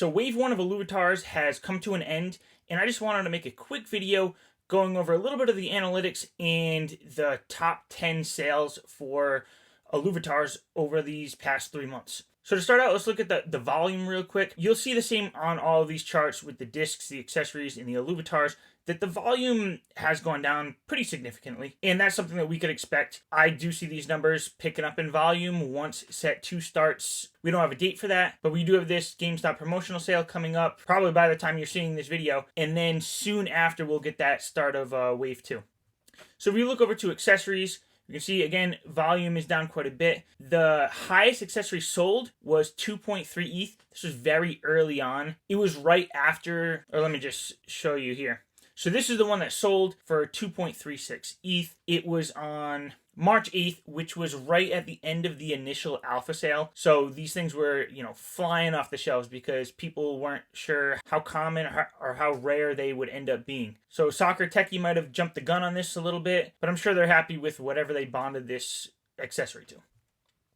So wave 1 of Illuvitars has come to an end, and I just wanted to make a quick video going over a little bit of the analytics and the top 10 sales for Illuvitars over these past 3 months. So to start out, let's look at the volume real quick. You'll see the same on all of these charts with the discs, the accessories, and the Illuvitars, that the volume has gone down pretty significantly. And that's something that we could expect. I do see these numbers picking up in volume once set 2 starts. We don't have a date for that, but we do have this GameStop promotional sale coming up, probably by the time you're seeing this video. And then soon after, we'll get that start of wave 2. So if we look over to accessories, you can see, again, volume is down quite a bit. The highest accessory sold was 2.3 ETH. This was very early on. It was right after, or let me just show you here. So this is the one that sold for 2.36 ETH. It was on March 8th, which was right at the end of the initial alpha sale. So these things were, flying off the shelves because people weren't sure how common or how rare they would end up being. So Soccer Techie might have jumped the gun on this a little bit, but I'm sure they're happy with whatever they bonded this accessory to.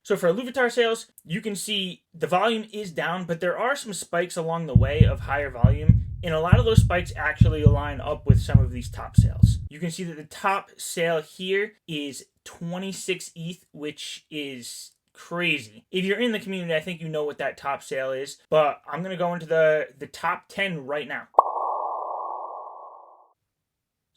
So for Illuvitar sales, you can see the volume is down, but there are some spikes along the way of higher volume. And a lot of those spikes actually align up with some of these top sales. You can see that the top sale here is 26 ETH, which is crazy. If you're in the community, I think you know what that top sale is. But I'm going to go into the top 10 right now.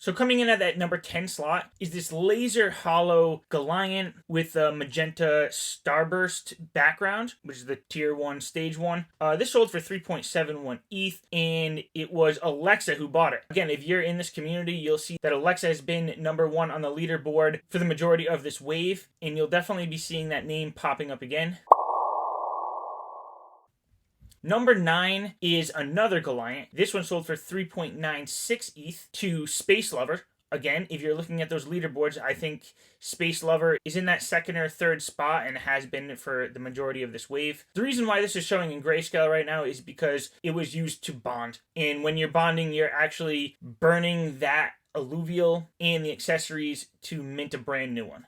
So coming in at that number 10 slot is this laser hollow Galion with a magenta starburst background, which is the tier 1 stage 1. This sold for 3.71 ETH, and it was Alexa who bought it. Again, if you're in this community, you'll see that Alexa has been number 1 on the leaderboard for the majority of this wave, and you'll definitely be seeing that name popping up again. Number 9 is another Galion. This one sold for 3.96 ETH to Space Lover. Again, if you're looking at those leaderboards, I think Space Lover is in that second or third spot and has been for the majority of this wave. The reason why this is showing in grayscale right now is because it was used to bond. And when you're bonding, you're actually burning that alluvial and the accessories to mint a brand new one.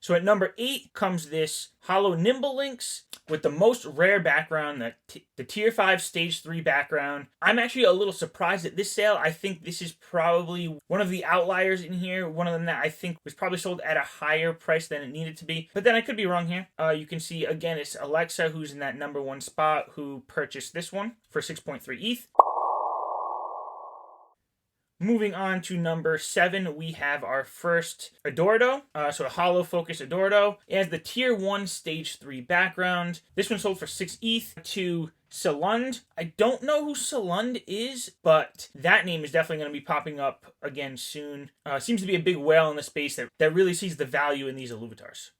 So at number 8 comes this Hollow Nimble Links with the most rare background, the tier 5 stage 3 background. I'm actually a little surprised at this sale. I think this is probably one of the outliers in here. One of them that I think was probably sold at a higher price than it needed to be. But then I could be wrong here. You can see, again, it's Alexa who's in that number 1 spot who purchased this one for 6.3 ETH. Moving on to number 7, we have our first Adordo, so a hollow focus Adordo. It has the tier 1 stage 3 background. This one sold for 6 ETH to Salund. I don't know who Salund is, but that name is definitely going to be popping up again soon. Seems to be a big whale in the space that really sees the value in these Illuvitars.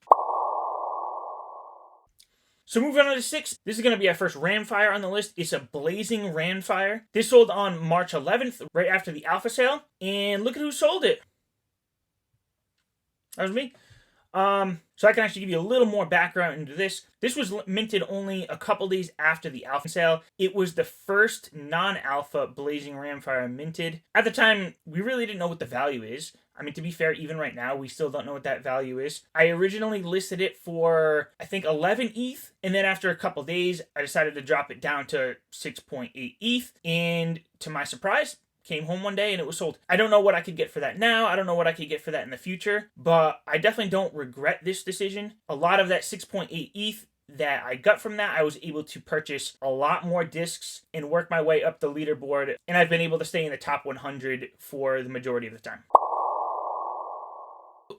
So moving on to 6, this is going to be our first Ramfire on the list. It's a Blazing Ramfire. This sold on March 11th, right after the alpha sale. And look at who sold it. That was me. So I can actually give you a little more background into this. This was minted only a couple days after the alpha sale. It was the first non-alpha Blazing Ramfire minted. At the time, we really didn't know what the value is. I mean, to be fair, even right now, we still don't know what that value is. I originally listed it for, I think, 11 ETH. And then after a couple days, I decided to drop it down to 6.8 ETH. And to my surprise, came home one day and it was sold. I don't know what I could get for that now. I don't know what I could get for that in the future. But I definitely don't regret this decision. A lot of that 6.8 ETH that I got from that, I was able to purchase a lot more discs and work my way up the leaderboard. And I've been able to stay in the top 100 for the majority of the time.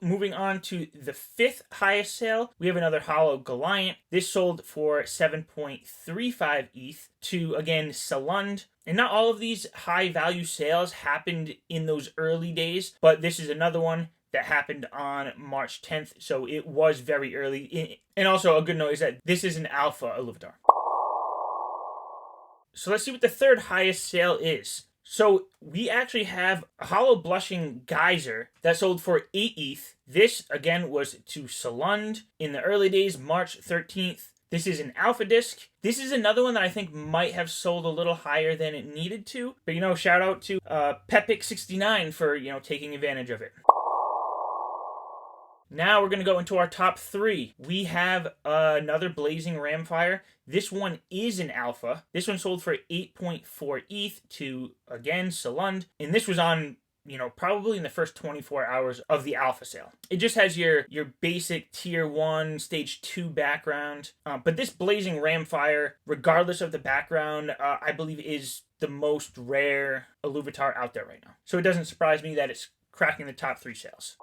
Moving on to the 5th highest sale, we have another Hollow Galion. This sold for 7.35 ETH to, again, Salund. And not all of these high value sales happened in those early days, but this is another one that happened on March 10th, so it was very early. And also a good note is that this is an alpha Illuvitar. So let's see what the 3rd highest sale is. So we actually have a Hollow Blushing Geyser that sold for 8 ETH. This, again, was to Salund in the early days, March 13th. This is an alpha disc. This is another one that I think might have sold a little higher than it needed to. But, shout out to Pepic69 for, taking advantage of it. Now we're going to go into our top 3. We have another Blazing Ramfire. This one is an alpha. This one sold for 8.4 ETH to, again, Salund. And this was on, probably in the first 24 hours of the alpha sale. It just has your basic tier 1, stage 2 background. But this Blazing Ramfire, regardless of the background, I believe is the most rare Illuvitar out there right now. So it doesn't surprise me that it's cracking the top 3 sales.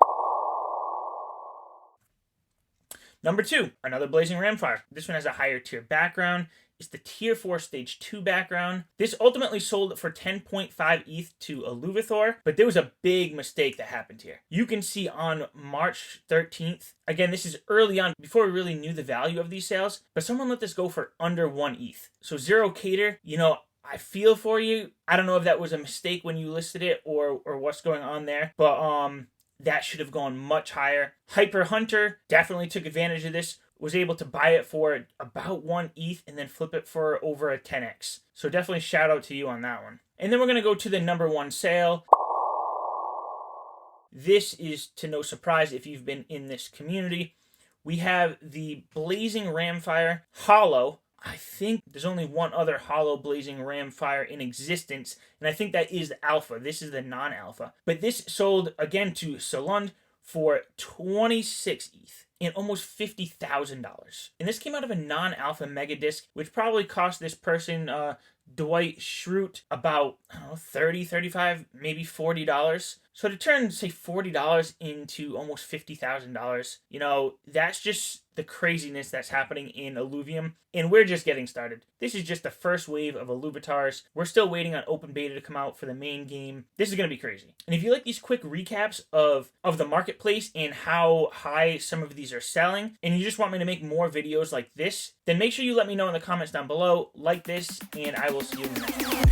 Number 2, another Blazing Ramfire. This one has a higher tier background. It's the tier 4 stage 2 background. This ultimately sold for 10.5 ETH to Illuvitar, but there was a big mistake that happened here. You can see on March 13th, again, this is early on, before we really knew the value of these sales, but someone let this go for under 1 ETH. So Zero Cater, I feel for you. I don't know if that was a mistake when you listed it or what's going on there, but that should have gone much higher. Hyper Hunter definitely took advantage of this, was able to buy it for about 1 ETH and then flip it for over a 10x. So definitely shout out to you on that one. And then we're going to go to the number 1 sale. This is to no surprise if you've been in this community. We have the Blazing Ramfire Hollow. I think there's only one other hollow Blazing Ramfire in existence, and I think that is the alpha. This is the non-alpha. But this sold, again, to Salund for 26 ETH and almost $50,000. And this came out of a non-alpha mega disc, which probably cost this person, Dwight Schrute, about, $30, $35, maybe $40. So to turn, say, $40 into almost $50,000, that's just the craziness that's happening in Illuvium, and we're just getting started. This is just the first wave of Illuvitars. We're still waiting on open beta to come out for the main game. This is going to be crazy. And if you like these quick recaps of the marketplace and how high some of these are selling, and you just want me to make more videos like this, then make sure you let me know in the comments down below, like this, and I will see you in the next one.